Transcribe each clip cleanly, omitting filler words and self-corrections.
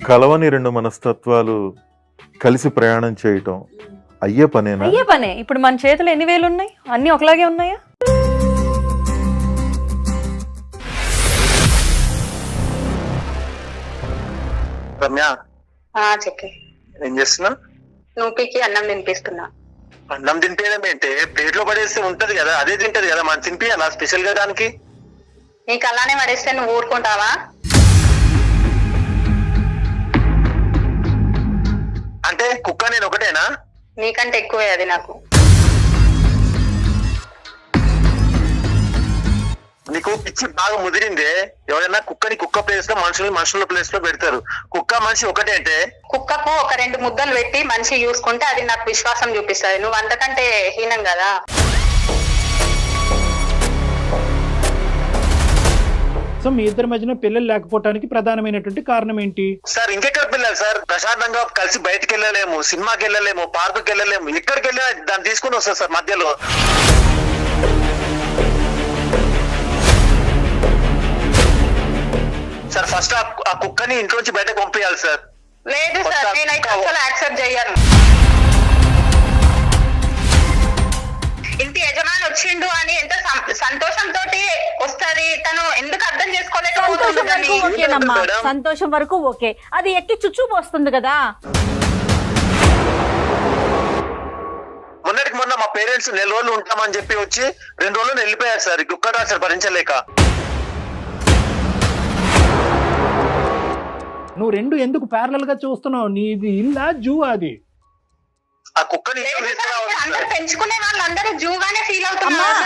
కలవని రెండు మనస్తత్వాలు కలిసి ప్రయాణం చేయటం అయ్యే పనేనా? అయ్యే పనే. ఇప్పుడు మన చేతులు ఎన్ని వేలు ఉన్నాయి? అన్ని ఒకలాగే ఉన్నాయా? రమ్య, చెప్పి ఏం చేస్తున్నా? నూపికి అన్నం తినిపిస్తున్నా. అన్నం తినిపించడం ఏంటి? ప్లేట్ లో పడేస్తే ఉంటది కదా, అదే తింటది కదా, మనం తినిపియాలా స్పెషల్ గా దానికి? నీకు అలానే పడేస్తే నువ్వు ఊరుకుంటావా? అంటే కుక్క నేను ఒకటేనా? నీకంటే ఎక్కువే అది నాకు. నీకు పిచ్చి బాగా ముదిరిందే. ఎవరైనా కుక్కని కుక్క ప్లేస్ లో, మనుషుల ప్లేస్ లో పెడతారు. కుక్క మనిషి ఒకటే అంటే కుక్కకు ఒక 2 ముద్దలు పెట్టి మనిషి చూసుకుంటే అది నాకు విశ్వాసం చూపిస్తుంది. నువ్వు అంతకంటే హీనం కదా. సో మీ ఇద్దరి మధ్యన పిల్లలు లేకపోవడానికి ప్రధానమైనటువంటి కారణం ఏంటి? సార్ ఇంకెక్కడ పిల్లలు సార్? ప్రశాంతంగా కలిసి బయటకు వెళ్ళలేము, సినిమాకి వెళ్ళలేము, పార్కుకి వెళ్ళలేము. ఎక్కడికి వెళ్ళినా దాన్ని తీసుకుని వస్తారు సార్ మధ్యలో. సార్ ఫస్ట్ ఆ కుక్కని ఇంట్లోంచి బయటకు పంపించాలి సార్. లేదు సార్, నేనైతే అసలు యాక్సెప్ట్ చేయను. ఇంటి యజమాని వచ్చిండు అని ఎంత సంతోషంతో వస్తుంది. తను ఎందుకు అర్థం చేసుకోలేకపోతుంది? ఓకేనమ్మా, సంతోషం వరకు ఓకే. అది ఎక్కి చుచ్చు పోస్తుంది కదా. మొన్నటికి మొన్న మా పేరెంట్స్ 4 రోజులు ఉంటామని చెప్పి వచ్చి 2 రోజులు వెళ్ళిపోయారు సార్. కుక్క సార్ భరించలేక. నువ్వు రెండు ఎందుకు ప్యారలల్ గా చూస్తున్నావు? నీది ఇల్లా జూ? అది ఆ కుక్కని అందరూ పెంచుకునే వాళ్ళందరూ జూగానే ఫీల్ అవుతున్నారు.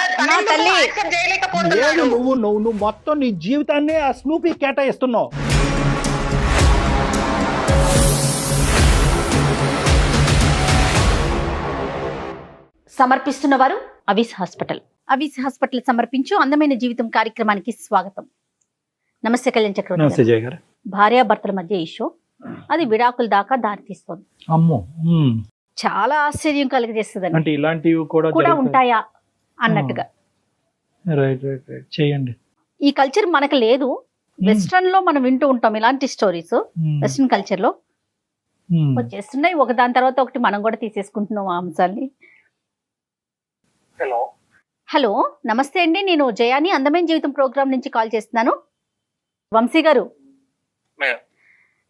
లేదు, నువ్వు మొత్తం నీ జీవితాన్ని ఆ స్నూపీ కేటాయిస్తున్నావు. సమర్పిస్తున్న వారు అవిస్ హాస్పిటల్. అవిస్ హాస్పిటల్ సమర్పించు అందమైన జీవితం కార్యక్రమానికి స్వాగతం. నమస్తే కళ్యాణ్ చక్రవర్తి. నమస్తే జయ గారు. భార్యాభర్తల మధ్య ఇష్యూ, అది విడాకుల దాకా దారితీస్తుంది. అమ్మో, చాలా ఆశ్చర్యం కలిగజేస్తుంది. అంటే ఇలాంటివి కూడా ఉంటాయా అన్నట్టుగా. రైట్ రైట్ రైట్, చేయండి. ఈ కల్చర్ మనకు లేదు. వెస్ట్రన్ లో మనం వింటూ ఉంటాం ఇలాంటి స్టోరీస్. వెస్ట్రన్ కల్చర్ లో వచ్చేస్తున్నాయి ఒక దాని తర్వాత ఒకటి. మనం కూడా తీసేసుకుంటున్నాం ఆ అంశాన్ని. హలో, నమస్తే అండి. నేను జయాని అందమైన జీవితం ప్రోగ్రామ్ నుంచి కాల్ చేస్తున్నాను. వంశీ గారు,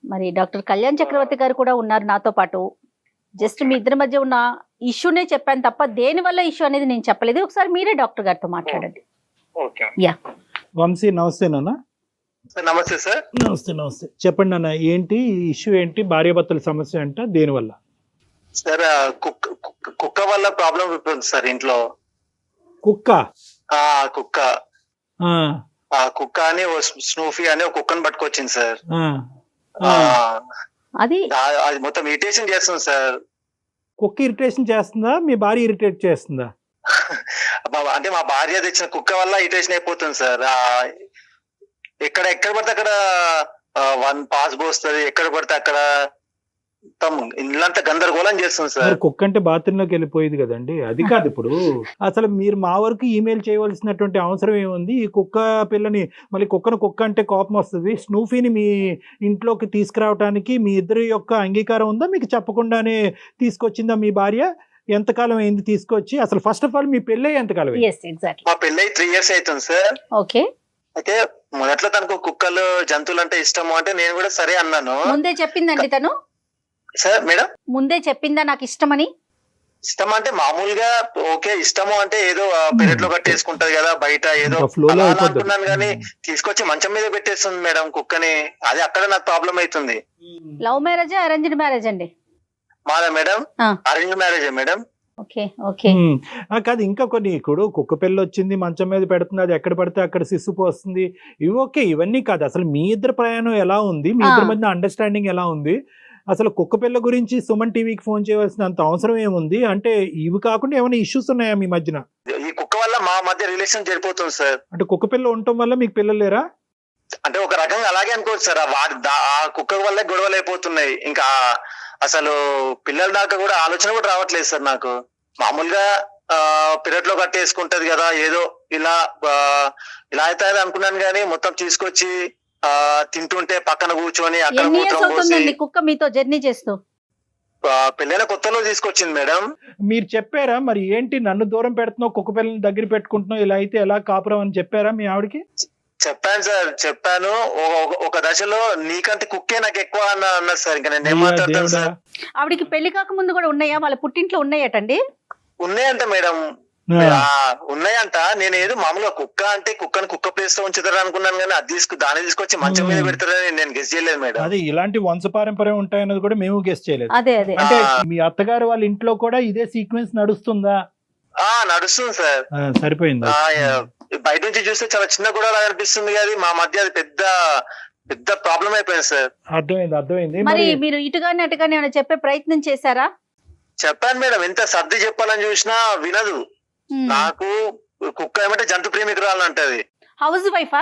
మరి డాక్టర్ కళ్యాణ్ చక్రవర్తి గారు కూడా ఉన్నారు నాతో పాటు. జస్ట్ మీ ఇద్దరి మధ్య ఉన్న ఇష్యూనే చెప్పాను తప్ప దేని వల్ల ఇష్యూ అనేది నేను చెప్పలేదు. ఒకసారి మీరే డాక్టర్ గారితో మాట్లాడండి. యా వంశీ, నమస్తే నాన్న. నమస్తే సార్. నమస్తే. చెప్పండి నాన్న, ఏంటి ఇష్యూ? ఏంటి భార్యాభర్తల సమస్య అంట? దేనివల్ల? సార్ కుక్క వల్ల ప్రాబ్లం ఉంటుంది సార్ ఇంట్లో. కుక్క? కుక్క కుక్క అని స్నూఫీ అని ఒక కుక్కను పట్టుకొచ్చింది సార్. అది మొత్తం ఇరిటేషన్ చేస్తుంది సార్. కుక్క ఇరిటేషన్ చేస్తుందా? మీ భార్య ఇరిటేట్ చేస్తుందా? అంటే మా భార్య తెచ్చిన కుక్క వల్ల ఇరిటేషన్ అయిపోతుంది సార్. ఎక్కడ పడితే అక్కడ పాస్ పోస్తుంది, ఎక్కడ పడితే అక్కడ ఇల్లంతా గందరగోళం చేస్తుంది సార్. కుక్క అంటే బాత్రూమ్ లోకి వెళ్ళిపోయేది కదండి, అది కాదు. ఇప్పుడు అసలు మీరు మా వరకు ఈమెయిల్ చేయవలసినటువంటి అవసరం ఏముంది? ఈ కుక్క పిల్లని, మళ్ళీ కుక్క అంటే కోపం వస్తుంది. స్నూఫీని మీ ఇంట్లోకి తీసుకురావడానికి మీ ఇద్దరి యొక్క అంగీకారం ఉందా? మీకు చెప్పకుండానే తీసుకొచ్చిందా మీ భార్య? ఎంతకాలం అయింది తీసుకొచ్చి? అసలు ఫస్ట్ ఆఫ్ ఆల్ మీ పెళ్ళి ఎంతకాలం? మా పెళ్ళి 3 years అవుతుంది సార్. ఓకే. అయితే మొదట్లో తనకు కుక్కలు, జంతువులు అంటే ఇష్టము అంటే నేను కూడా సరే అన్నాను. ముందే చెప్పిందండి తను? సార్ మేడం, ముందే చెప్పిందా నాకు ఇష్టమని? ఇష్టం అంటే మామూలుగా ఓకే, ఇష్టము అంటే ఏదో పెరట్ లో కట్టేసుకుంటది కదా, బయట ఏదో అనుకున్నాను కానీ తీసుకొచ్చి మంచం మీద పెట్టేస్తుంది మేడం కుక్కని. అది అక్కడ నాకు ప్రాబ్లం అవుతుంది. లవ్ మ్యారేజ్, అరేంజ్డ్ మ్యారేజ్ అండి మాదా మేడం? Arrange marriage madam. కాదు, ఇంకా కొన్ని ఇప్పుడు కుక్క పిల్ల వచ్చింది మంచం మీద పెడుతుంది, అది ఎక్కడ పడితే అక్కడ సిస్సు పోస్తుంది, ఇవి ఓకే. ఇవన్నీ కాదు. అసలు మీ ఇద్దరు ప్రయాణం ఎలా ఉంది? మీ ఇద్దరి మధ్య అండర్స్టాండింగ్ ఎలా ఉంది? అసలు కుక్క పిల్ల గురించి సుమన్ టీవీకి ఫోన్ చేయవలసినంత అవసరం ఏముంది? అంటే ఇవి కాకుండా ఏమైనా ఇష్యూస్ ఉన్నాయా మీ మధ్యన? ఈ కుక్క వల్ల మా మధ్య రిలేషన్ జరిపోతుంది సార్. అంటే కుక్క పిల్ల ఉండటం వల్ల మీకు పిల్లలు లేరా? అంటే ఒక రకంగా అలాగే అనుకోవచ్చు సార్. ఆ కుక్క వల్లే గొడవలు అయిపోతున్నాయి. ఇంకా అసలు పిల్లల దాకా కూడా ఆలోచన కూడా రావట్లేదు సార్ నాకు. మామూలుగా పెరట్లో కట్టేసుకుంటది కదా, ఏదో ఇలా అయితే అనుకున్నాను కానీ మొత్తం తీసుకొచ్చి తింటుంటే పక్కన కూర్చొని అక్కడ ఎన్ని ఇయర్స్ మూత్రం పోసి అవుతుందండి కుక్క మీతో జర్నీ చేస్తూ? పెళ్ళైన కొత్తలో తీసుకొచ్చింది మేడం. మీరు చెప్పారా మరి ఏంటి నన్ను దూరం పెడుతున్నావు, కుక్క పిల్లల్ని దగ్గర పెట్టుకుంటున్నావు, ఇలా అయితే ఎలా కాపురం అని చెప్పారా మీ ఆవిడకి? చెప్పాను సార్, చెప్పాను. ఒక దశలో నీకంటే కుక్కే నాకు ఎక్కువ అన్నారు సార్. ఇంకా నేను ఏం అయ్యా మాట్లాడతాను దేవుడా. సార్. ఆవిడికి పెళ్లి కాక ముందు కూడా ఉన్నాయా? వాళ్ళ పుట్టింట్లో ఉన్నాయటండి? ఉన్నాయంట మేడం, ఆ, ఉన్నాయంట. నేను ఏదో మామూలుగా కుక్క అంటే కుక్కని కుక్క ప్లేస్ లో ఉంచుతారు అనుకున్నాను, కానీ అది దాన్ని తీసుకొచ్చి మంచం మీద పెడతారని నేను గెస్ చేయలేదు మేడం. అదే ఇలాంటి వంశపారంపర్యం ఉంటాయన్నది కూడా మేము గెస్ చేయలేదు. అదే అదే. అంటే మీ అత్తగారు వాళ్ళ ఇంట్లో కూడా ఇదే సీక్వెన్స్ నడుస్తుందా? నడుస్తుంది సార్. సరిపోయింది. బయట నుంచి చూస్తే చాలా చిన్న గొడవలా అనిపిస్తుంది, కానీ మా మధ్య అది పెద్ద పెద్ద ప్రాబ్లం అయిపోయింది సార్. అర్థమైంది. మరి మీరు ఇటుగానే అటుగానే ఏమైనా చెప్పే ప్రయత్నం చేశారా? చెప్పాను మేడం, ఎంత సర్ది చెప్పాలని చూసినా వినదు. నాకు కుక్క ఏమంటే జంతు ప్రేమికురాలు అంటది. హౌస్ వైఫా?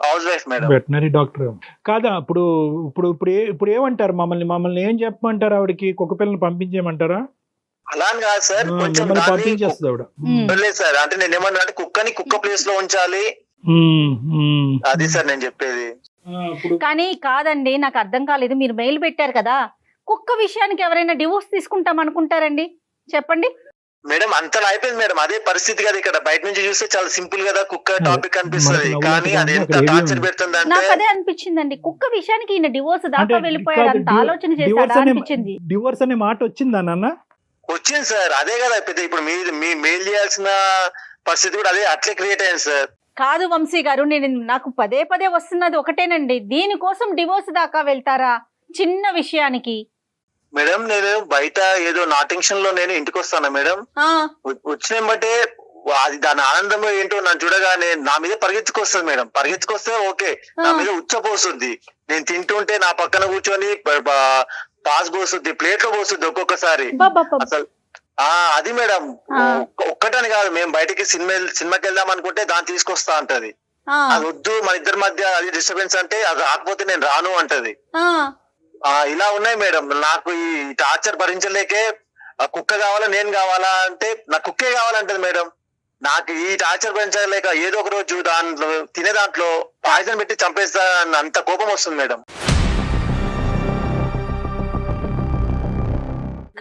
House wife madam. Veterinary doctor కాదా? ఇప్పుడు ఇప్పుడు ఇప్పుడు ఇప్పుడు ఏమంటారు? మమ్మల్ని ఏం చెప్పమంటారు? ఆవిడకి కుక్క పిల్లల్ని పంపించేయమంటారా? అలా అని కాదు సార్, కొంచెం మిమ్మల్ని పంపించేస్తుంది ఆవిడ. లేదు సార్, అంటే నేను ఏమన్నా అంటే కుక్కని కుక్క ప్లేస్ లో ఉంచాలి, అది సార్ నేను చెప్పేది. కానీ కాదండి, నాకు అర్థం కాలేదు. మీరు మెయిల్ పెట్టారు కదా, కుక్క విషయానికి ఎవరైనా డివోర్స్ తీసుకుంటాం అనుకుంటారండి? చెప్పండి మేడం. అంతలా అయిపోయింది మేడం, అదే పరిస్థితి కదా. ఇక్కడ బయట నుంచి చూస్తే చాలా సింపుల్ కదా కుక్క టాపిక్ అనిపిస్తుంది, కానీ అది ఎంత టార్చర్ పెడుతుంది అంటే. నాకు అదే అనిపించిందండి, కుక్క విషయానికి ఈయన డివోర్స్ దాకా వెళ్ళిపోయాడు అంత ఆలోచన చేశాడా అనిపించింది. డివోర్స్ అనే మాట వచ్చిందా నాన్న? వచ్చింది సార్, అదే కదా పెద్ద. ఇప్పుడు మీ మెయిల్ చేయాల్సిన పరిస్థితి కూడా అదే, అట్లే క్రియేట్ అయింది సార్. కాదు వంశీ గారు, నాకు పదే పదే వస్తున్నది ఒకటేనండి, దీనికోసం డివోర్స్ దాకా వెళ్తారా చిన్న విషయానికి? మేడం నేను బయట ఏదో నా టెన్షన్ లో నేను ఇంటికి వస్తాను మేడం. వచ్చిన బట్టే అది దాని ఆనందం ఏంటో నన్ను చూడగానే నా మీద పరిగెత్తుకొస్తుంది మేడం. పరిగెత్తుకొస్తే ఓకే, నా మీద ఉచ్చపోస్తుంది. నేను తింటుంటే నా పక్కన కూర్చొని పాస్ పోస్తుంది, ప్లేట్ లో పోస్తుంది ఒక్కొక్కసారి. అసలు అది మేడం ఒక్కటని కాదు, మేము బయటికి సినిమాకి వెళ్దాం అనుకుంటే దాన్ని తీసుకొస్తా అంటది. అది వద్దు, మన ఇద్దరి మధ్య అది డిస్టర్బెన్స్ అంటే అది రాకపోతే నేను రాను అంటది. ఇలా ఉన్నాయి మేడం. నాకు ఈ టార్చర్ భరించలేకే కుక్క కావాలా నేను కావాలా అంటే నాకు కుక్కే కావాలంటది మేడం. నాకు ఈ టార్చర్ భరించలేక ఏదో ఒక రోజు దాంట్లో తినే దాంట్లో పాయిజన్ పెట్టి చంపేస్తా అంత కోపం వస్తుంది మేడం.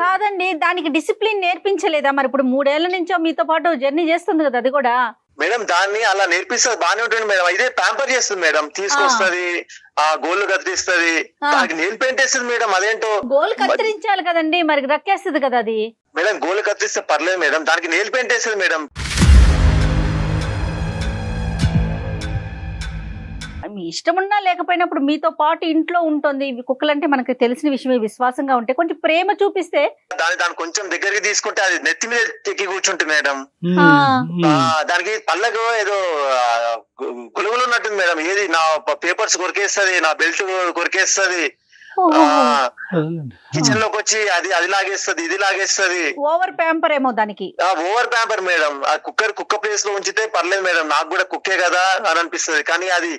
కాదండి, దానికి డిసిప్లిన్ నేర్పించలేదా? మరి ఇప్పుడు 3 ఏళ్ల నుంచో మీతో పాటు జర్నీ చేస్తుంది కదా అది కూడా. మేడం దాన్ని అలా నేర్పిస్తుంది, బానే ఉంటుంది మేడం. ఇదే ప్యాంపర్ చేస్తుంది మేడం, తీసుకొస్తుంది, ఆ గోళ్ళు కత్తిరిస్తుంది, దానికి నెయిల్ పెయింట్ వేస్తుంది మేడం. అదేంటో గోల్ కత్తిరించాలి కదండి, మరి రక్కేస్తుంది కదా అది. మేడం గోళ్ళు కత్తిరిస్తే పర్లేదు మేడం, దానికి నెయిల్ పెయింట్ వేస్తుంది మేడం. మీ ఇష్టం ఉన్నా లేకపోయినప్పుడు మీతో పాటు ఇంట్లో ఉంటుంది. కుక్కలంటే మనకి తెలిసిన విషయమే, విశ్వాసంగా ఉంటే కొంచెం ప్రేమ చూపిస్తే. దాన్ని కొంచెం దగ్గరికి తీసుకుంటే అది నెత్తి మీద ఎక్కి కూర్చుంటుంది మేడం. దానికి పళ్ళకు ఏదో గులుగులు ఉన్నట్టుంది మేడం. ఏది నా పేపర్స్ కొరికేస్తుంది, నా బెల్ట్ కొరికేస్తుంది, కిచెన్ లోకి వచ్చి అది లాగేస్తుంది, ఇది లాగేస్తుంది. ఓవర్ ప్యాంపర్ ఏమో దానికి. Over pamper madam. ఆ కుక్క ప్లేస్ లో ఉంచితే పర్లేదు మేడం, నాకు కూడా కుక్కే కదా అని అనిపిస్తుంది, కానీ అది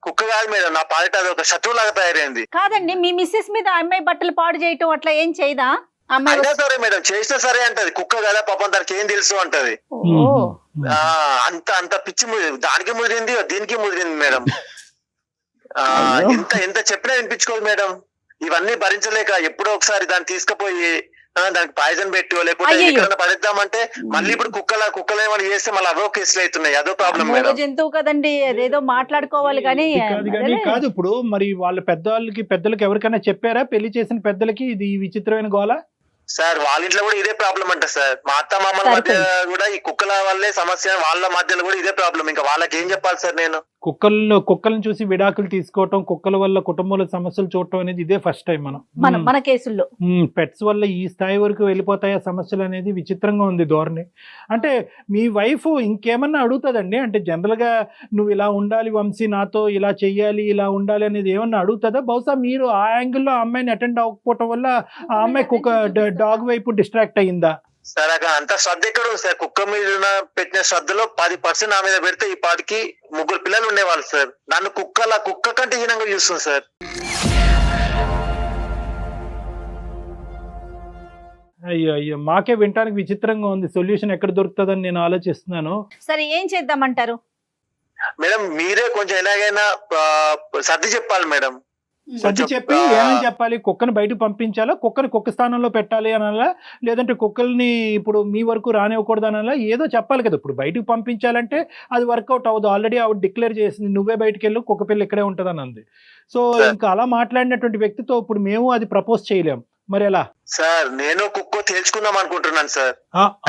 కుక్క కాదు మేడం. నా పాలిట అది ఒక శత్రువు లాగా తయారైంది. కాదండి, మీ మిస్సెస్ మీద అమ్మాయి బట్టలు పాడు చేయటం అట్లా ఏం చేయదా? అయినా సరే మేడం, చేసినా సరే అంటది, కుక్క కదా పాపం దానికి ఏం తెలుసు అంటది. అంత పిచ్చి దానికి ముదిరింది, దీనికి ముదిరింది మేడం. ఎంత చెప్పినా వినిపించుకోదు మేడం. ఇవన్నీ భరించలేక ఎప్పుడో ఒకసారి దాన్ని తీసుకుపోయి దానికి పాయిజన్ పెట్టో లేకపోతే ఎక్కడైనా పడేద్దామంటే మళ్ళీ ఇప్పుడు కుక్కలు ఏమైనా చేస్తే మళ్ళీ అవో కేసులు అవుతున్నాయి. అదో ప్రాబ్లం మేడం. జంతువు కదండి, అదేదో మాట్లాడుకోవాలి కానీ. కాదు ఇప్పుడు మరి వాళ్ళ పెద్దలకి ఎవరికైనా చెప్పారా? పెళ్లి చేసిన పెద్దలకి ఇది విచిత్రమైన గోల? సార్ వాళ్ళ ఇంట్లో కూడా ఇదే ప్రాబ్లం అంట సార్. మా అత్త మామల మధ్య కూడా ఈ కుక్కల వల్లే సమస్య, వాళ్ళ మధ్యలో కూడా ఇదే ప్రాబ్లం. ఇంకా వాళ్ళకి ఏం చెప్పాలి సార్ నేను? కుక్కలను చూసి విడాకులు తీసుకోవటం, కుక్కల వల్ల కుటుంబంలో సమస్యలు చూడటం అనేది ఇదే ఫస్ట్ టైం మన కేసుల్లో. పెట్స్ వల్ల ఈ స్థాయి వరకు వెళ్ళిపోతాయా సమస్యలు అనేది విచిత్రంగా ఉంది ధోరణి. అంటే మీ వైఫ్ ఇంకేమన్నా అడుగుతుందండి? అంటే జనరల్ గా నువ్వు ఇలా ఉండాలి వంశీ, నాతో ఇలా చెయ్యాలి, ఇలా ఉండాలి అనేది ఏమన్నా అడుగుతుందా? బహుశా మీరు ఆ యాంగిల్లో ఆ అమ్మాయిని అటెండ్ అవ్వకపోవటం వల్ల ఆ అమ్మాయి డాగ్ వైపు డిస్ట్రాక్ట్ అయ్యిందా? సార్ అంత శ్రద్ధ ఎక్కడ ఉంది సార్? కుక్క మీద పెట్టిన శ్రద్ధలో 10% నా మీద పెడితే ఈ పాటికి 3 పిల్లలు ఉండేవాళ్ళు సార్. నన్ను కుక్క కంటే హీనంగా చూస్తుంది సార్. అయ్యో మాకే వినటానికి విచిత్రంగా ఉంది. సొల్యూషన్ ఎక్కడ దొరుకుతుందని నేను ఆలోచిస్తున్నాను. సరే ఏం చేద్దామంటారు? మేడం మీరే కొంచెం ఎలాగైనా సర్ది చెప్పాలి మేడం. సర్ది చెప్పి ఏమని చెప్పాలి? కుక్కని బయటకు పంపించాలా, కుక్కని కుక్క స్థానంలో పెట్టాలి అనాలా, లేదంటే కుక్కల్ని ఇప్పుడు మీ వరకు రానివ్వకూడదు అనాలా? ఏదో చెప్పాలి కదా. ఇప్పుడు బయటకు పంపించాలంటే అది వర్కౌట్ అవ్వదు. ఆల్రెడీ ఆవిడ డిక్లేర్ చేసింది, నువ్వే బయటకు వెళ్ళు, కుక్క పిల్ల ఇక్కడే ఉంటుంది అని అంది. సో ఇంకా అలా మాట్లాడినటువంటి వ్యక్తితో ఇప్పుడు మేము అది ప్రపోజ్ చేయలేం. మరి ఎలా సార్? నేను కుక్క తేల్చుకుందాం అనుకుంటున్నాను సార్.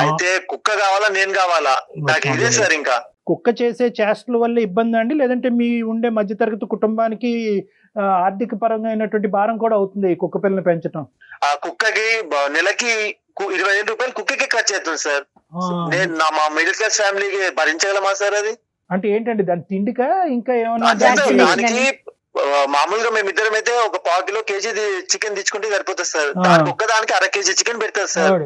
అయితే కుక్క కావాలా నేను కావాలా? నాకు ఇదే సార్. ఇంకా కుక్క చేసే చేష్టల వల్ల ఇబ్బంది అండి, లేదంటే మీ ఉండే మధ్యతరగతి కుటుంబానికి ఆర్థిక పరంగా అయినటువంటి భారం కూడా అవుతుంది ఈ కుక్క పిల్లని పెంచడం? ఆ కుక్కకి నెలకి 20,000 రూపాయలు కుక్కకి ఖర్చు అవుతుంది సార్. నేను మా మిడిల్ క్లాస్ ఫ్యామిలీకి భరించగలమా సార్ అది? అంటే ఏంటండి దాని తిండికా ఇంకా ఏమన్నా? దానికి మామూలుగా మేమిద్దరం అయితే ఒక 1/4 కిలో కేజీ చికెన్ తెచ్చుకుంటే సరిపోతుంది సార్. దానికి ఒక్కదానికి 1/2 కేజీ చికెన్ పెడతారు సార్.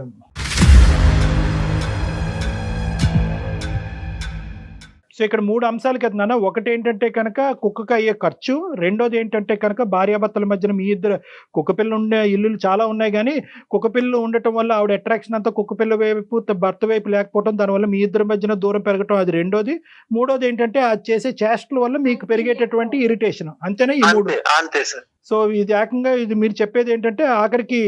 సో ఇక్కడ 3 అంశాలు కదా నాన్న. ఒకటి ఏంటంటే కనుక కుక్కకి అయ్యే ఖర్చు, రెండోది ఏంటంటే కనుక భార్యాభర్తల మధ్యన మీ ఇద్దరు కుక్కపిల్ల ఉండే ఇల్లులు చాలా ఉన్నాయి, కానీ కుక్కపిల్లలు ఉండటం వల్ల ఆవిడ అట్రాక్షన్ అంతా కుక్కపిల్ల వైపు భర్త వైపు లేకపోవడం, దానివల్ల మీ ఇద్దరి మధ్యన దూరం పెరగటం, అది రెండోది. మూడోది ఏంటంటే అది చేసే చేష్టల వల్ల మీకు పెరిగేటటువంటి ఇరిటేషన్. అంతేనా ఈ 3? అంతే సార్. సో ఇది ఏకంగా ఇది మీరు చెప్పేది ఏంటంటే ఆఖరికి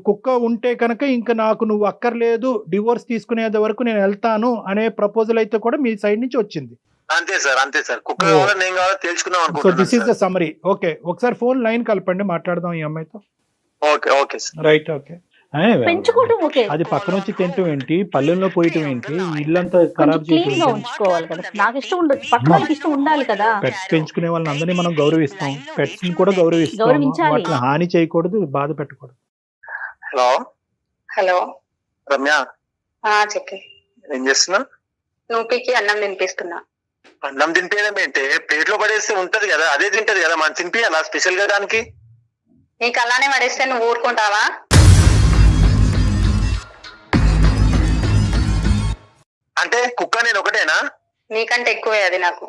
కుక్క ఉంటే కనుక ఇంకా నాకు నువ్వు అక్కర్లేదు, డివోర్స్ తీసుకునేది వరకు నేను వెళ్తాను అనే ప్రపోజల్ అయితే కూడా మీ సైడ్ నుంచి వచ్చింది. అంతే సార్. అంతే సార్. కుక్క కావాలా నేను కావాలా తెలుసుకుందాం సో అనుకుంటున్నాను. This is the summary. Okay, ఒకసారి ఫోన్ లైన్ కలపండి, మాట్లాడదాం ఈ అమ్మాయితో. Okay okay sir. Right. Okay. పెంచుకోవడం ఓకే, అది పక్కన వచ్చి తింటం ఏంటి, పల్లెల్లో పోయటం ఏంటి, ఇల్లంతా ఖరాబ్ క్లీన్ గా ఉంచుకోవాలి కదా. నాకు ఇష్టం ఉండదు, పక్కన వాళ్ళకి ఇష్టం ఉండాలి కదా. పెట్స్ పెంచుకునే వాళ్ళని అందరినీ మనం గౌరవిస్తాం, పెట్స్ ని కూడా గౌరవిస్తాం, గౌరవించాలి. వాటిని హాని చేయకూడదు, బాధ పెట్టకూడదు. హలో హలో రమ్య, చెప్పి ఏం చేస్తున్నా? నూపికి అన్నం తినిపిస్తున్నా. అన్నం తినిపించడం ఏంటి? ప్లేట్లో పడేస్తే ఉంటది కదా, అదే తింటది కదా, మనం తినిపించాలా స్పెషల్ గా దానికి? నీకు అలానే పడేస్తే నువ్వు ఊరుకుంటావా? అంటే కుక్క నేను ఒకటేనా? నీకంటే ఎక్కువే అది నాకు.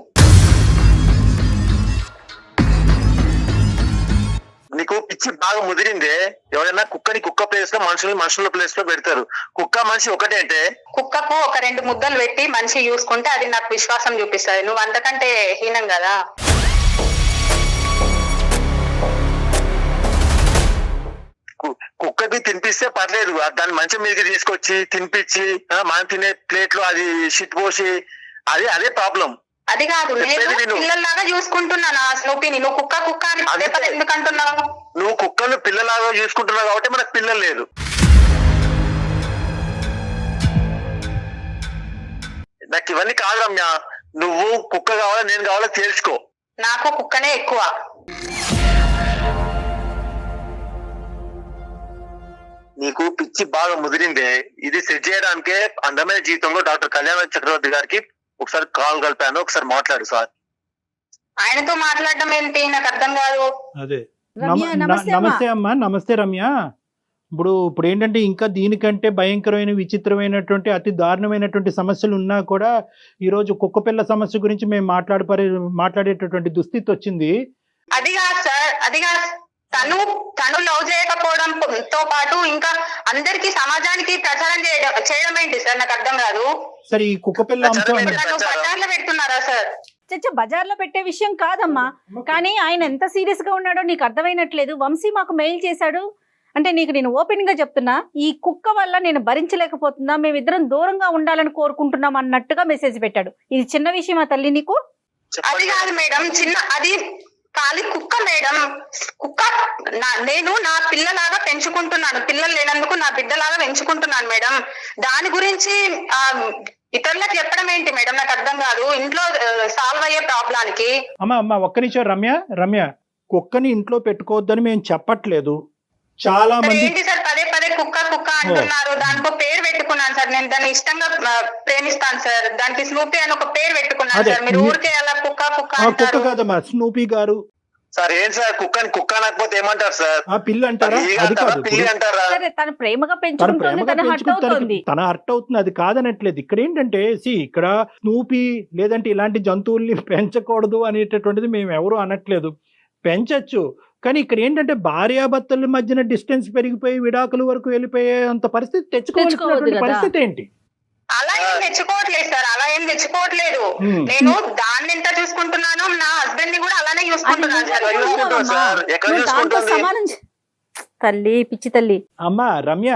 నీకు పిచ్చి బాగా ముదిరిందే. ఎవరైనా కుక్కని కుక్క ప్లేస్ లో, మనుషుల ప్లేస్ లో పెడతారు. కుక్క మనిషి ఒకటే అంటే కుక్కకు ఒక 2 ముద్దలు పెట్టి మనిషి చూసుకుంటే అది నాకు విశ్వాసం చూపిస్తుంది. నువ్వు అంతకంటే హీనం కదా. కుక్కకి తినిపిస్తే పర్లేదు, దాన్ని మంచి మీదకి తీసుకొచ్చి తినిపించి మనం తినే ప్లేట్ లో అది షిట్ పోసి అదే ప్రాబ్లం. అది కాదు, నేను పిల్లల్లాగా చూసుకుంటున్నాను ఆ స్నూపీని. నువ్వు కుక్క అని పదే పదే ఎందుకు అంటున్నావు? నువ్వు కుక్కను పిల్లలాగా చూసుకుంటున్నావు కాబట్టి మనకు పిల్లలు లేదు. నాకు ఇవన్నీ కాదు రమ్య. నువ్వు కుక్క కావాలా నేను కావాలా తెలుసుకో. నాకు కుక్కనే ఎక్కువ. నీకు పిచ్చి బాగా ముదిరిందే. ఇది సెట్ చేయడానికే అందమైన జీవితంలో డాక్టర్ కళ్యాణ చక్రవర్తి గారికి ఒకసారి కాల్ కలిపాను, ఒకసారి మాట్లాడు సార్. ఆయనతో మాట్లాడడం ఏంటి నాకు అర్థం కాదు. అదే నమస్తే అమ్మా. నమస్తే రమ్య. ఇప్పుడు ఏంటంటే ఇంకా దీనికంటే భయంకరమైన విచిత్రమైనటువంటి అతి దారుణమైనటువంటి సమస్యలు ఉన్నా కూడా ఈరోజు కుక్కపిల్ల సమస్య గురించి మేము మాట్లాడేటటువంటి దుస్థితి వచ్చింది. అది కాదు సార్, అది కాదు. తను లవ్ చేయకపోవడంతో పాటు ఇంకా అందరికి సమాజానికి ప్రచారం చేయడం ఏంటి సార్? నాకు అర్థం కాదు. సరే ఈ కుక్కపిల్ల బజార్లో పెడుతున్నారా సార్? చచ్చ బజార్లో పెట్టే విషయం కాదమ్మా, కానీ ఆయన ఎంత సీరియస్ గా ఉన్నాడో నీకు అర్థమైనట్లేదు. వంశీ మాకు మెయిల్ చేశాడు. అంటే నీకు నేను ఓపెన్ గా చెప్తున్నా, ఈ కుక్క వల్ల నేను భరించలేకపోతున్నా, మేమిద్దరం దూరంగా ఉండాలని కోరుకుంటున్నాం అన్నట్టుగా మెసేజ్ పెట్టాడు. ఇది చిన్న విషయమా తల్లి నీకు? అది కాదు మేడం, అది ఖాళీ కుక్క మేడం. కుక్క నేను నా పిల్లలాగా పెంచుకుంటున్నాను. పిల్లలు లేనందుకు నా బిడ్డలాగా పెంచుకుంటున్నాను మేడం. దాని గురించి ఇతరులకు చెప్పడం ఏంటి మేడం? నాకు అర్థం కాదు. ఇంట్లో సాల్వ్ అయ్యే ప్రాబ్లానికి. అమ్మా ఒక్క నిమిషం రమ్య, కుక్కని ఇంట్లో పెట్టుకోవద్దని మేము చెప్పట్లేదు. చాలా మంది ఏంటి సార్ పదే పదే కుక్క అంటున్నారు. దానికో పేరు పెట్టుకున్నాను సార్. నేను దాన్ని ఇష్టంగా ప్రేమిస్తాను సార్. దానికి స్నూపీ అని ఒక పేరు పెట్టుకున్నాను సార్. మీరు ఊరికే అలా కుక్క కాదమ్మా, స్నూపీ గారు. సార్ ఏంటి సార్ కుక్క అనకపోతే ఏమంటారు సార్? పిల్ల అంటారా? అది కాదు, పిల్లి అంటారా? తన ప్రేమగా పెంచుకుంటుంది, తన హర్ట్ అవుతుంది, అది కాదనట్లేదు. ఇక్కడ ఏంటంటే ఇక్కడ స్నూపీ లేదంటే ఇలాంటి జంతువుల్ని పెంచకూడదు అనేటటువంటిది మేము ఎవరు అనట్లేదు. పెంచచ్చు, కానీ ఇక్కడ ఏంటంటే భార్యాభర్తల మధ్యన డిస్టెన్స్ పెరిగిపోయి విడాకుల వరకు వెళ్ళిపోయే అంత పరిస్థితి తెచ్చుకోవాల్సినటువంటి పరిస్థితి ఏంటి? అలా ఏం తెచ్చుకోవట్లేదు సార్, అలా ఏం తెచ్చుకోవట్లేదు. Hmm. నేను దాన్ని ఎంత చూసుకుంటున్నానో నా హస్బెండ్ ని కూడా అలానే చూసుకుంటున్నాను సార్. ఎక్కడ చూసుకుంటాం సార్? ఎక్కడ నువ్వు దాంతో చూసుకుంటుంది? సమానం తల్లి పిచ్చి తల్లి. అమ్మా రమ్య,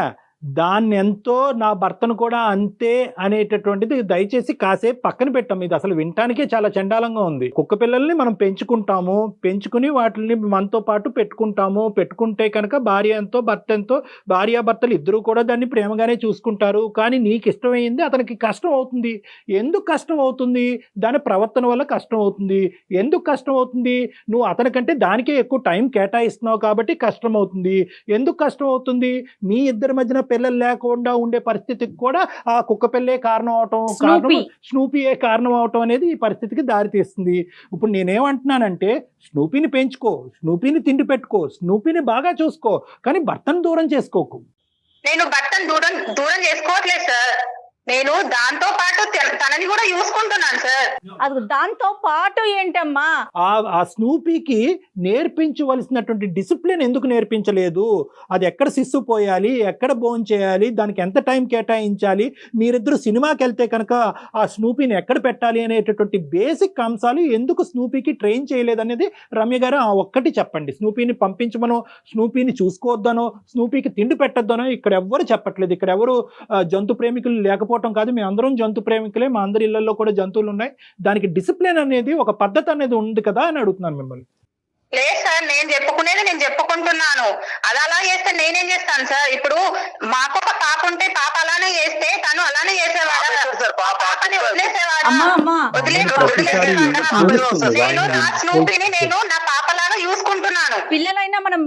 దాన్ని ఎంతో నా భర్తను కూడా అంతే అనేటటువంటిది దయచేసి కాసేపు పక్కన పెట్టాం. ఇది అసలు వినటానికే చాలా చండాలంగా ఉంది. కుక్క పిల్లల్ని మనం పెంచుకుంటాము, పెంచుకుని వాటిని మనతో పాటు పెట్టుకుంటే కనుక భార్య ఎంతో భర్త ఎంతో, భార్యాభర్తలు ఇద్దరు కూడా దాన్ని ప్రేమగానే చూసుకుంటారు. కానీ నీకు ఇష్టమైంది అతనికి కష్టం అవుతుంది. ఎందుకు కష్టం అవుతుంది? దాని ప్రవర్తన వల్ల కష్టం అవుతుంది. ఎందుకు కష్టం అవుతుంది? నువ్వు అతనికంటే దానికే ఎక్కువ టైం కేటాయిస్తున్నావు కాబట్టి కష్టం అవుతుంది. ఎందుకు కష్టం అవుతుంది? మీ ఇద్దరి మధ్యన పిల్లలు లేకుండా ఉండే పరిస్థితికి కూడా ఆ కుక్క పిల్లే కారణం అవటం, స్నూపీయే కారణం అవటం అనేది ఈ పరిస్థితికి దారితీస్తుంది. ఇప్పుడు నేనేమంటున్నానంటే స్నూపీని పెంచుకో, స్నూపీని తిండి పెట్టుకో, స్నూపీని బాగా చూసుకో, కానీ భర్తను దూరం చేసుకోకు. నేను భర్తను దూరం చేసుకోవట్లేదు సార్. నేను దాంతో పాటు తనని కూడా చూసుకుంటున్నాను సార్. అది దాంతో పాటు ఏంటమ్మా? ఆ స్నూపీకి నేర్పించవలసినటువంటి డిసిప్లిన్ ఎందుకు నేర్పించలేదు? అది ఎక్కడ సిస్సు పోయాలి, ఎక్కడ భోజనం చేయాలి, దానికి ఎంత టైం కేటాయించాలి, మీరిద్దరు సినిమాకి వెళ్తే కనుక ఆ స్నూపీని ఎక్కడ పెట్టాలి అనేటటువంటి బేసిక్ అంశాలు ఎందుకు స్నూపీకి ట్రైన్ చేయలేదనేది రమ్య గారు ఒక్కటి చెప్పండి. స్నూపీని పంపించమనో, స్నూపీని చూసుకోవద్దనో, స్నూపీకి తిండి పెట్టద్దనో ఇక్కడ ఎవ్వరు చెప్పట్లేదు. ఇక్కడ ఎవరు జంతు ప్రేమికులు లేకపోవడం కాదు, మేము అందరం జంతు ప్రేమికులే, మా అందరి ఇళ్లలో కూడా జంతువులు ఉన్నాయి. దానికి డిసిప్లిన్ అనేది, ఒక పద్ధతి అనేది ఉంది కదా అని అడుగుతున్నాను మిమ్మల్ని. లేదు సార్, నేను చెప్పుకునేది నేను చెప్పుకుంటున్నాను. అది అలా చేస్తే నేనేం చేస్తాను సార్? ఇప్పుడు మాకు ఒక పాప ఉంటే పాప అలానే చేస్తే తను అలానే చేసేవాడా? పాపని వదిలేసేవాడా? నేను నా స్నూపీని నేను నా పాపలాగా చూసుకుంటున్నాను. పిల్లలైనా మనం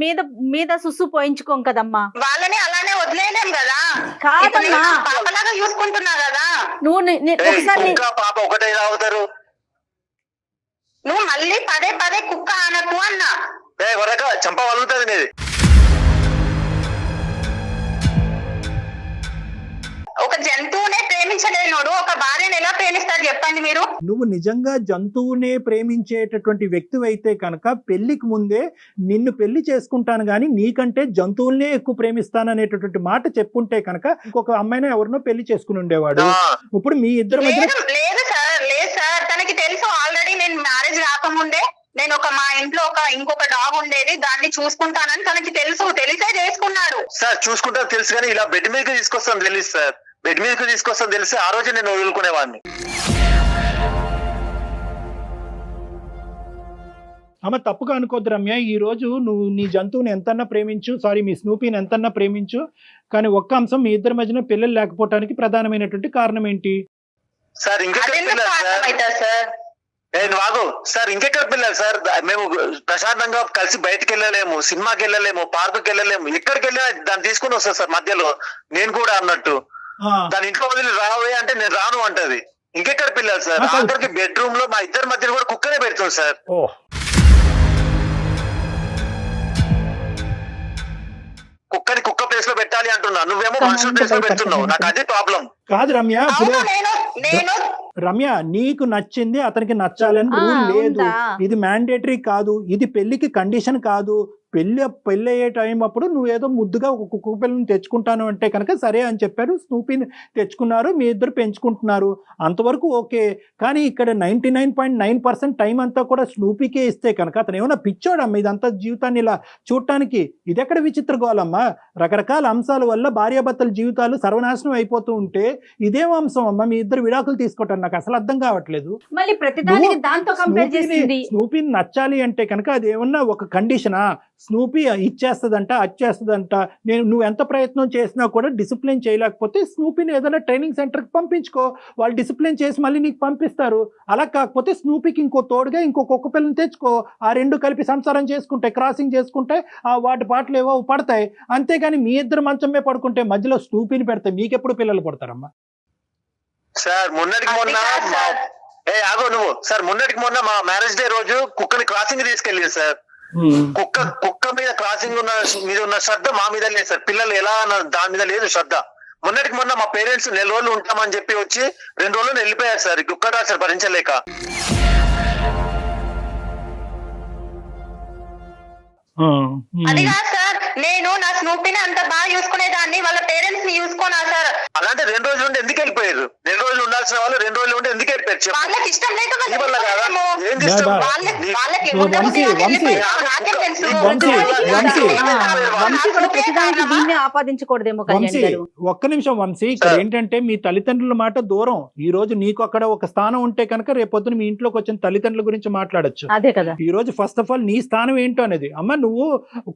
మీద సుస్సు పోయించుకోం కదమ్మా. వాళ్ళని అలానే వదిలేయలేం కదా. కాదమ్మా, పాపలాగా చూసుకుంటున్నా కదా. నువ్వు ఒకసారి పాప ఒకటే అవుతారు. నువ్వు మళ్ళీ పదే కుక్క అనకు అన్నా. వరక చంప వలుగుతుంది నీది. ఒక జంతువునే ప్రేమించలేనోడు ఒక భార్యను ఎలా ప్రేమిస్తాడు చెప్పండి మీరు? నువ్వు నిజంగా జంతువునే ప్రేమించేటటువంటి వ్యక్తి అయితే కనుక పెళ్లికి ముందే నిన్ను పెళ్లి చేసుకుంటాను కానీ నీకంటే జంతువులనే ఎక్కువ ప్రేమిస్తాను అనేటటువంటి మాట చెప్పుంటే కనుక ఇంకొక అమ్మాయిని ఎవరినో పెళ్లి చేసుకుని ఉండేవాడు. ఇప్పుడు మీ ఇద్దరు మధ్య లేదు సార్, తనకి తెలుసు ఆల్రెడీ. నేను మ్యారేజ్ కాకముందే నేను మా ఇంట్లో ఇంకొక డాగ్ ఉండేది, దాన్ని చూసుకుంటానని తనకి తెలిసే చేసుకున్నాడు. సార్ చూసుకుంటా తెలుసు కానీ ఇలా బెడ్ మీదకి తీసుకొస్తాను తెలుసు సార్. బెడ్ మీదకి తీసుకొస్తాను తెలిసి ఆ రోజు నేను వదులుకునేవాడిని. అమ్మ తప్పుగా అనుకోద్దు రమ్య, ఈ రోజు నువ్వు నీ జంతువుని ఎంతన్నా ప్రేమించు, మీ స్నూపీని ఎంతన్నా ప్రేమించు, కానీ ఒక్క అంశం, మీ ఇద్దరి మధ్యన పిల్లలు లేకపోవడానికి ప్రధానమైనటువంటి కారణం ఏంటి? సార్ ఇంకెక్కడ పిల్లలు సార్? సార్ ఇంకెక్కడ పిల్లలు సార్? మేము ప్రశాంతంగా కలిసి బయటకు వెళ్ళలేము, సినిమాకి వెళ్ళలేము, పార్కుకి వెళ్ళలేము. ఎక్కడికి వెళ్ళినా దాన్ని తీసుకుని వస్తా సార్. మధ్యలో నేను కూడా అన్నట్టు దాని ఇంట్లో వదిలి రావే అంటే నేను రాను అంటది. ఇంకెక్కడ పిల్లలు సార్? అందరికి బెడ్రూమ్ లో మా ఇద్దరి మధ్యలో కూడా కుక్కనే పెడుతుంది సార్. కుక్కని కుక్క ప్లేస్ లో పెట్టాలి అంటున్నా, నువ్వేమో మనుషుల ప్లేస్ లో పెడుతున్నావు. నాకు అదే ప్రాబ్లం. కాదు రమ్య, రమ్య నీకు నచ్చింది అతనికి నచ్చాలని రూల్ లేదు. ఇది మ్యాండేటరీ కాదు, ఇది పెళ్లికి కండిషన్ కాదు. పెళ్ళి అయ్యే టైం అప్పుడు నువ్వేదో ముద్దుగా ఒక కుక్క పిల్లని తెచ్చుకుంటాను అంటే కనుక సరే అని చెప్పారు. స్నూపీని తెచ్చుకున్నారు, మీ ఇద్దరు పెంచుకుంటున్నారు, అంతవరకు ఓకే. కానీ ఇక్కడ 99.9% టైం అంతా కూడా స్నూపీకే ఇస్తే కనుక అతను ఏమన్నా పిచ్చోడమ్మా ఇదంతా జీవితాన్ని ఇలా చూడటానికి? ఇదెక్కడ విచిత్రగోళమ్మా? రకరకాల అంశాల వల్ల భార్యాభర్తల జీవితాలు సర్వనాశనం అయిపోతూ ఉంటే ఇదేం అంశం అమ్మా? మీ ఇద్దరు విడాకులు తీసుకోవటం నాకు అసలు అర్థం కావట్లేదు. మళ్ళీ ప్రతిదానికి దాంతో కంపేర్ చేస్తుంది. స్నూపీని నచ్చాలి అంటే కనుక అది ఏమన్నా ఒక కండిషనా? స్నూపీ ఇచ్చేస్తుందంట, అచ్చేస్తుందంట. నువ్వు ఎంత ప్రయత్నం చేసినా కూడా డిసిప్లిన్ చేయలేకపోతే స్నూపీని ఏదైనా ట్రైనింగ్ సెంటర్కి పంపించుకో, వాళ్ళు డిసిప్లిన్ చేసి మళ్ళీ నీకు పంపిస్తారు. అలా కాకపోతే స్నూపీకి ఇంకో తోడుగా ఇంకో కుక్క పిల్లని తెచ్చుకో, ఆ రెండు కలిపి సంసారం చేసుకుంటే, క్రాసింగ్ చేసుకుంటే వాటి పాటలు ఏవో పడతాయి. అంతేగాని మీ ఇద్దరు మంచమే పడుకుంటే మధ్యలో స్నూపీని పెడితే మీకెప్పుడు పిల్లలు పడతారమ్మా? సార్ మొన్నటికి మొన్న మొన్నటికి మొన్న మా మ్యారేజ్ డే రోజు కుక్కని క్రాసింగ్ తీసుకెళ్ళింది సార్. కుక్క మీద క్రాసింగ్ మీద ఉన్న శ్రద్ధ మా మీద లేదు సార్. పిల్లలు ఎలా దాని మీద లేదు శ్రద్ధ. మొన్నటికి మొన్న మా పేరెంట్స్ 4 రోజులు ఉంటామని చెప్పి వచ్చి 2 రోజులు వెళ్ళిపోయారు సార్. కుక్క టార్చర్ భరించలేక. అది కాదు సార్, నేను నా స్నూపీని అంత బాగా చూసుకునేదాన్ని, వాళ్ళ పేరెంట్స్ ని చూసుకోనా సార్? అలాంటి 2 రోజులు ఉండి ఎందుకు వెళ్ళిపోయారు? 2 రోజులు ఉండాల్సిన వాళ్ళు 2 రోజులు ఉండి ఎందుకు వెళ్ళిపోయారు చెప్పు. వాళ్ళకి ఇష్టం లేక నీ వల్ల కాదా? వెళ్ళిపోయాము. ఏంది ఇష్టం? బా- వాళ్ళకి ఓ, ఉండబుద్ధి కాక వంశీ, వెళ్ళిపోయారు. నాకేం తెలుసు? వంశీ, వంశీ. వంశీ కూడా ప్రతిదానికి దీన్నే ఆపాదించుకోవడదేమో కళ్యాణ్ వంశీ గారు. ఒక్క నిమిషం వంశీ, ఇక్కడ ఏంటంటే మీ తల్లిదండ్రుల మాట దూరం. ఈ రోజు నీకు అక్కడ ఒక స్థానం ఉంటే కనుక రేపొద్దున మీ ఇంట్లోకి వచ్చిన తల్లిదండ్రుల గురించి మాట్లాడొచ్చు. అదే కదా. ఈ రోజు ఫస్ట్ ఆఫ్ ఆల్ నీ స్థానం ఏంటో అనేది. అమ్మ నువ్వు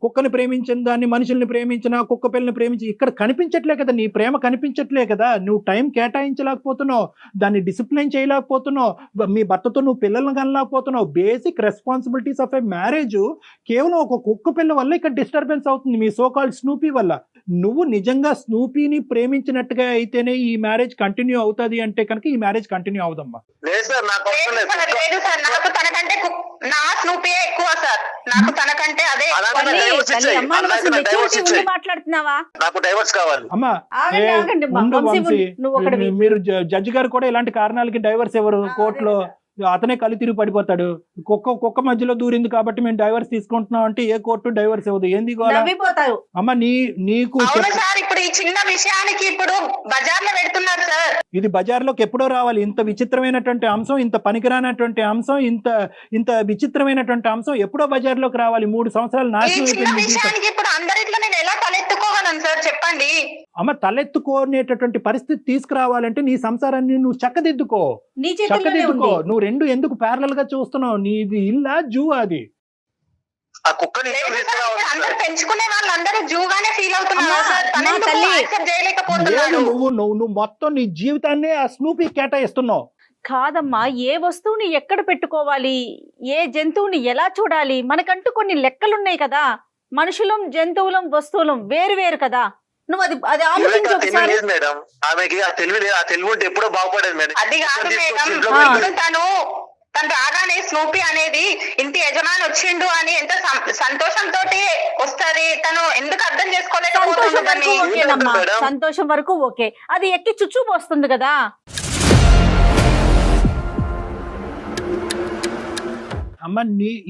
కుక్కని ప్రేమించిన దాన్ని, మనుషుల్ని ప్రేమించిన, కుక్క పిల్లని ప్రేమించి ఇక్కడ కనిపించట్లే కదా, నీ ప్రేమ కనిపించట్లే కదా. నువ్వు టైం కేటాయించలేకపోతున్నావు, దాన్ని డిసిప్లిన్ చేయలేకపోతున్నావు, మీ భర్తతో నువ్వు పిల్లల్ని కనలేకపోతున్నావు. Basic responsibilities of a marriage కేవలం ఒక కుక్క పిల్ల వల్ల ఇక్కడ డిస్టర్బెన్స్ అవుతుంది, మీ సో కాల్డ్ స్నూపీ వల్ల. నువ్వు నిజంగా స్నూపీని ప్రేమించినట్టుగా అయితేనే ఈ మ్యారేజ్ కంటిన్యూ అవుతుంది అంటే కనుక ఈ మ్యారేజ్ కంటిన్యూ అవుదమ్మా. లేదు సార్, నాకు అవసరం లేదు లేదు. సార్, లేదు సార్, నాకు తనకంటే నా స్నూపీయే ఎక్కువ సార్. నాకు తనకంటే అదే ఎక్కువ. అలాగే తల్లి, డైవర్స్ తల్లి, ఇచ్చేయి. అమ్మా, నువ్వు అలాగే అసలు నాకు డైవర్స్ మెచ్యూరిటీ ఉండి ఇచ్చేయి. మాట్లాడుతున్నావా? నాకు డైవర్స్ కావాలి. అమ్మా ఆగండి, ఏ, ఆగండి అమ్మా. ఉండు వంశీ, వంశీ, నువ్వు ఒకటి మీరు జడ్జి గారు కూడా ఇలాంటి కారణాలకి డైవర్స్ ఎవరు కోర్టులో అతనే కళ్ళు తిరిగి పడిపోతాడు. కుక్క మధ్యలో దూరింది కాబట్టి మేము డైవర్స్ తీసుకుంటున్నాం అంటే ఏ కోర్టు డైవర్స్ ఇవ్వదు. ఏంది గోలా? నవ్విపోతారు. అమ్మ నీకు అవును సార్, ఇప్పుడు ఈ చిన్న విషయానికి ఇప్పుడు బజార్లో పెడుతున్నారు సార్. ఇది బజార్లోకి ఎప్పుడో రావాలి. ఇంత విచిత్రమైనటువంటి అంశం, ఇంత పనికిరానటువంటి అంశం, ఇంత విచిత్రమైనటువంటి అంశం ఎప్పుడో బజార్లోకి రావాలి. 3 సంవత్సరాలు ఈ నాశనం చిన్న అయిపోయింది జీవితం. విషయానికి ఇప్పుడు అందరిట్లో నేను ఎలా తలెత్తుకోగలను సార్ చెప్పండి? అమ్మ తలెత్తుకోనేటటువంటి పరిస్థితి తీసుకురావాలంటే నీ సంసారాన్ని నువ్వు చక్కదిద్దుకో. నీ చేతుల్లోనే ఉంది. నువ్వు 2 ఎందుకు ప్యారలల్ గా చూస్తున్నావు? నీది ఇల్లా జూ అది? ఆ కుక్కని ఇంట్లో లేదు సార్, తీసుకురావాలి ఇప్పుడు అందరూ సార్. పెంచుకునే వాళ్ళందరూ జూగానే ఫీల్ అవుతున్నారు అమ్మా, సార్. తను అమ్మా, ఎందుకు తల్లి. యాక్సెప్ట్ చేయలేకపోతున్నాడు? నువ్వు మొత్తం నీ జీవితాన్ని ఆ స్నూపీ కేటాయిస్తున్నావు. కాదమ్మా, ఏ వస్తువుని ఎక్కడ పెట్టుకోవాలి, ఏ జంతువుని ఎలా చూడాలి, మనకంటూ కొన్ని లెక్కలున్నాయి కదా. మనుషులం, జంతువులం, వస్తువులం వేరు వేరు కదా. నువ్వు అది ఈవిడకి ఆలోచించు ఆ తెలివి ఒకసారి. లేదు మేడం. ఆమెకి ఆ తెలివి లేదు. ఆ తెలివి ఉంటే ఎప్పుడో బాగుపడేది మేడం. అది కాదు కుక్కని మేడం, తీసుకొచ్చి ఇంట్లో ఆ. పెట్టి- తను రాగానే స్నూపీ అనేది ఇంటి యజమాని వచ్చిండు అని ఎంత సంతోషంతో వస్తది. తను ఎందుకు అర్థం సంతోషం చేసుకోలేకపోతుందని. వరకు ఓకేనమ్మా, మేడం? సంతోషం వరకు ఓకే. అది ఎక్కి చుచ్చు పోస్తుంది కదా. అమ్మ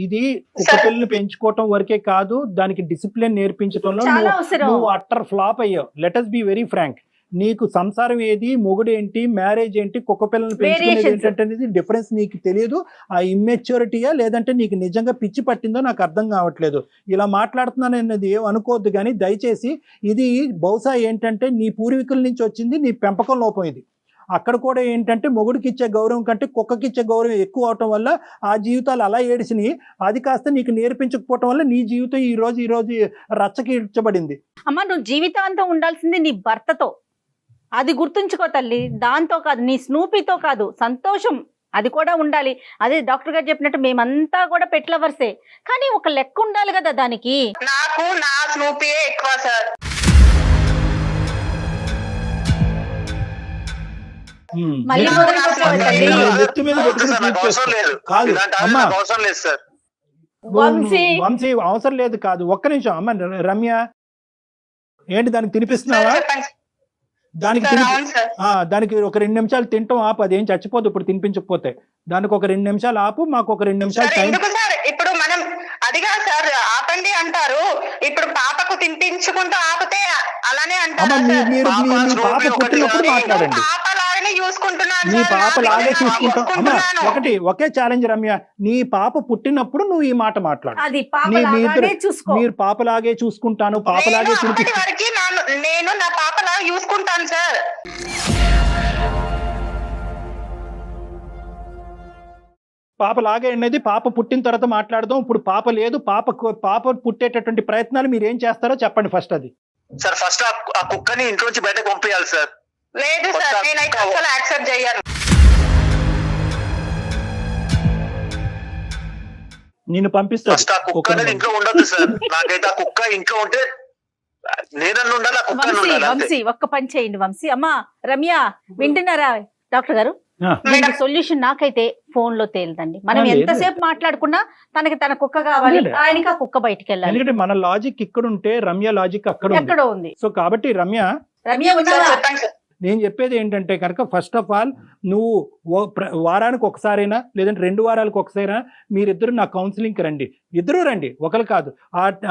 ఇది కుక్క పిల్లని పెంచుకోవటం వరకే కాదు, దానికి డిసిప్లిన్ నేర్పించడంలో చాలా అవసరం. నువ్వు అట్టర్ ఫ్లాప్ అయ్యావు. Let us be very frank. నీకు సంసారం ఏది, మొగుడు ఏంటి, మ్యారేజ్ ఏంటి, కుక్క పిల్లల్ని పెంచుకునేది Variations. ఏంటంటే డిఫరెన్స్ నీకు తెలియదు. ఆ ఇమ్మెచ్యూరిటీయా లేదంటే నీకు నిజంగా పిచ్చి పట్టిందో నాకు అర్థం కావట్లేదు. ఇలా మాట్లాడుతున్నాను అన్నది ఏం అనుకోవద్దు, కానీ దయచేసి ఇది బహుశా ఏంటంటే నీ పూర్వీకుల నుంచి వచ్చింది, నీ పెంపకం లోపం ఇది. అక్కడ కూడా ఏంటంటే మొగుడికి ఇచ్చే గౌరవం కంటే కుక్కకి ఇచ్చే గౌరవం ఎక్కువ అవటం వల్ల ఆ జీవితాలు అలా ఏడిసినాయి. అది కాస్త నీకు నేర్పించకపోవటం వల్ల నీ జీవితం ఈ రోజు రచ్చకి ఇడ్చబడింది. అమ్మా, నువ్వు జీవితాంతం ఉండాల్సింది నీ భర్తతో. అది గుర్తుంచుకో తల్లి. దాంతో కాదు, నీ స్నూపీతో కాదు. సంతోషం అది కూడా ఉండాలి. అదే డాక్టర్ గారు చెప్పినట్టు మేమంతా కూడా పెట్ లవర్సే, కానీ ఒక లెక్క ఉండాలి కదా దానికి. నాకు నా స్నూపీయే ఎక్కువ సార్. మళ్ళీ నాకు మొదలు నా పెట్టావా స్నూపీ తల్లి? ఎక్కువ. నెత్తి మీద వద్దు పెట్టుకుని సార్, నాకు పూజ అవసరం లేదు. చేసుకో. కాదు ఇలాంటి ఆలోచన అమ్మా, నాకు అవసరం లేదు సార్. వంశీ. వంశీ అవసరం లేదు కాదు. ఒక్క నిమిషం అమ్మ. రమ్య ఏంటి దానికి సార్ తినిపిస్తున్నావా? చెప్పండి దానికి సార్. అవును సార్. దానికి ఒక 2 నిమిషాలు తింటాం ఆపు. అదేం చచ్చిపోదు ఇప్పుడు తినిపించకపోతే. దానికి ఒక 2 నిమిషాలు ఆపు, మాకు ఒక 2 నిమిషాలు సార్ టైం. ఎందుకు సార్ ఇప్పుడు మనం అదిగా సార్ ఆపండి అంటారు. ఇప్పుడు పాపకు తినిపించుకుంటూ ఆపితే అలానే అమ్మ అంటారా సార్? మీ పాప పుట్టినప్పుడు మాట్లాడండి. పాప లాగానే చూసుకుంటున్నాను నీ సార్. పాప నా లాగే బిడ్డను చూసుకుంటాం. అమ్మ చూసుకుంటున్నాను. ఒకే ఛాలెంజ్ రమ్య. నీ పాప పుట్టినప్పుడు నువ్వు ఈ మాట మాట్లాడు. అది పాప మీ లాగానే ఇద్దరు చూసుకో. మీరు పాపలాగే చూసుకుంటాను, పాపలాగే నేను అప్పటి తినిపిస్తాను. వరకు నేను నా పాప లాగా చూసుకుంటాను సార్. పాపలాగే అనేది పాప పుట్టిన తర్వాత మాట్లాడదాం. ఇప్పుడు పాప లేదు. పాప పుట్టేటటువంటి ప్రయత్నాలు మీరు ఏం చేస్తారో చెప్పండి ఫస్ట్. అది సార్ ఫస్ట్ ఆ కుక్కని ఇంట్లో నుంచి బయటకు పంపించాలి సార్. లేదు సార్, నేనైతే అసలు యాక్సెప్ట్ చేయను. నేను పంపిస్తాను. ఫస్ట్ ఆ కుక్క అనేది ఇంట్లో ఉండొద్దు సార్. నాకైతే ఆ కుక్క ఇంట్లో ఉంటే నేనన్ను ఉండాలి, ఆ కుక్క వంశీ, ఉండాలి అంతే. వంశీ ఒక్క పని చేయండి వంశీ. అమ్మా రమ్య వింటున్నారా డాక్టర్ గారు? ఆ. దీనికి సొల్యూషన్ నాకైతే ఫోన్ లో తేలిదండి. మనం లేదు. ఎంతసేపు మాట్లాడుకున్నా తనకి తన కుక్క కావాలి, లేదు. ఆయనకి ఆ కుక్క బయటికి వెళ్ళాలి. ఎందుకంటే మన లాజిక్ ఇక్కడ ఉంటే రమ్య లాజిక్ అక్కడ ఉంది. ఎక్కడో ఉంది. సో కాబట్టి రమ్య రమ్య సార్ ఉన్నారా? చెప్పండి సార్. నేను చెప్పేది ఏంటంటే కనుక ఫస్ట్ ఆఫ్ ఆల్ నువ్వు వారానికి ఒకసారైనా లేదంటే 2 వారాలకు ఒకసారైనా మీరిద్దరు నా కౌన్సిలింగ్కి రండి. ఇద్దరు రండి, ఒకరు కాదు.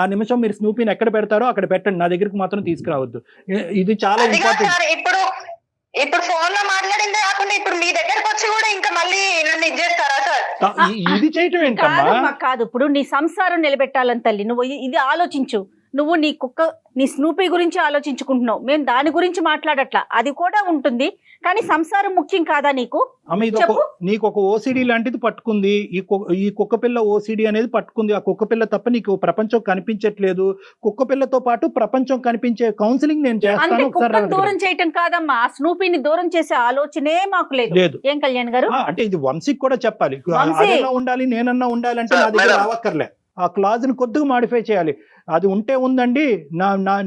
ఆ నిమిషం మీరు స్నూపీని ఎక్కడ పెడతారో అక్కడ పెట్టండి, నా దగ్గరికి మాత్రం తీసుకురావద్దు. ఇది చాలా అది కాదు ఇంపార్టెంట్. సార్, ఇప్పుడు ఫోన్ లో మాట్లాడిందే కాకుండా ఇప్పుడు మీ దగ్గరకు వచ్చి కూడా ఇంకా మళ్ళీ నన్ను ఇచ్చేస్తారా సార్? ఇది చేయటం ఏంటమ్మా? కాదమ్మా, కాదు. ఇప్పుడు నీ సంసారం నిలబెట్టాలని తల్లి నువ్వు ఇది ఆలోచించు. నువ్వు నీ స్నూపీ గురించి ఆలోచించుకుంటున్నావు, మేము దాని గురించి మాట్లాడట్లా. అది కూడా ఉంటుంది, కానీ సంసారం ముఖ్యం కాదా నీకు? అమ్మ, ఇది నీకు ఒక ఓసిడి లాంటిది పట్టుకుంది. ఈ కుక్క పిల్ల ఓసిడి అనేది పట్టుకుంది. ఆ కుక్క పిల్ల తప్ప నీకు ప్రపంచం కనిపించట్లేదు. కుక్క పిల్లతో పాటు ప్రపంచం కనిపించే కౌన్సిలింగ్ నేను చేస్తాను. కుక్కను దూరం చేయటం కాదమ్మా, ఆ స్నూపీని దూరం చేసే ఆలోచనే మాకు లేదు. ఏం కళ్యాణ్ గారు? అంటే ఇది వంశీకి కూడా చెప్పాలి. అదన్నా ఉండాలి, నేనన్నా ఉండాలంటే నా దగ్గర రావక్కర్లే. ఆ క్లాజ్ ని కొద్దిగా మాడిఫై చేయాలి. అది ఉంటే ఉందండి,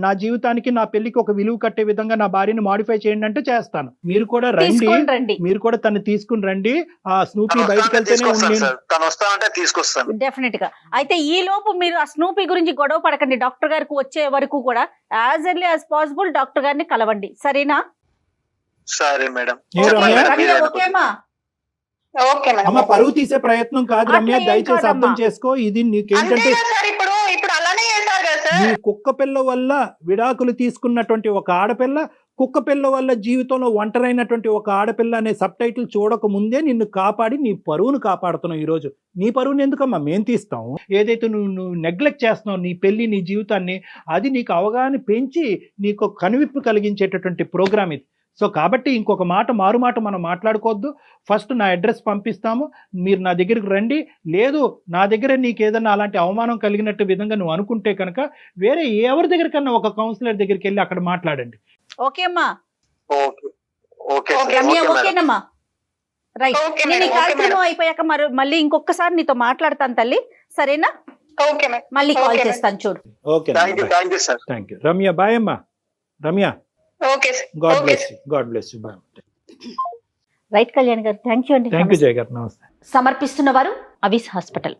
నా జీవితానికి నా పెళ్లికి ఒక విలువ కట్టే విధంగా నా భార్యని మాడిఫై చేయండి అంటే చేస్తాను. మీరు కూడా రండి, మీరు కూడా తను తీసుకుని రండి. ఆ స్నూపీ బయటకు వెళ్తేనే తీసుకొస్తాను డెఫినెట్ గా. అయితే ఈ లోపు మీరు ఆ స్నూపీ గురించి గొడవ పడకండి. డాక్టర్ గారికి వచ్చే వరకు కూడా as early as possible doctor గారిని కలవండి, సరేనా? సరే మేడం. ఓకేమా? Okay madam. అమ్మ, పరువు తీసే ప్రయత్నం కాదు రమ్య, దయచేసి అర్థం చేసుకో. ఇది నీకేంటంటే ఇప్పుడు అలానే చేశారు కదా సార్. నీ కుక్క పిల్ల వల్ల విడాకులు తీసుకున్నటువంటి ఒక ఆడపిల్ల, కుక్క పిల్ల వల్ల జీవితంలో ఒంటరైనటువంటి ఒక ఆడపిల్ల అనే సబ్ టైటిల్ చూడక ముందే నిన్ను కాపాడి నీ పరువును కాపాడుతున్నావు. ఈ రోజు నీ పరువుని ఎందుకమ్మా మేము తీస్తాము? ఏదైతే నువ్వు నెగ్లెక్ట్ చేస్తున్నావు నీ పెళ్లి, నీ జీవితాన్ని, అది నీకు అవగాహన పెంచి నీకు కనువిప్పు కలిగించేటటువంటి ప్రోగ్రామ్ ఇది. సో కాబట్టి ఇంకొక మారు మాట మనం మాట్లాడుకోవద్దు. ఫస్ట్ నా అడ్రస్ పంపిస్తాము, మీరు నా దగ్గరికి రండి. లేదు నా దగ్గర నీకు ఏదన్నా అలాంటి అవమానం కలిగినట్టు విధంగా నువ్వు అనుకుంటే కనుక వేరే ఎవరి దగ్గరికన్నా ఒక కౌన్సిలర్ దగ్గరికి వెళ్ళి అక్కడ మాట్లాడండి. ఓకే అమ్మా? ఓకేనమ్మా. రైట్. నేను ఈ కార్యక్రమం అయిపోయాక మళ్ళీ ఇంకొకసారి నీతో మాట్లాడతాను తల్లి, సరేనా? Okay madam. మళ్ళీ కాల్ చేస్తాను, చూడు. Okay, thank you. Ramya, bye అమ్మా. Ramya, okay God bless you. Bye. Right Kalyan garu, thank you అండి. థ్యాంక్ యూ జయ గారు, నమస్తే. సమర్పిస్తున్నవారు అవిస్ హాస్పిటల్.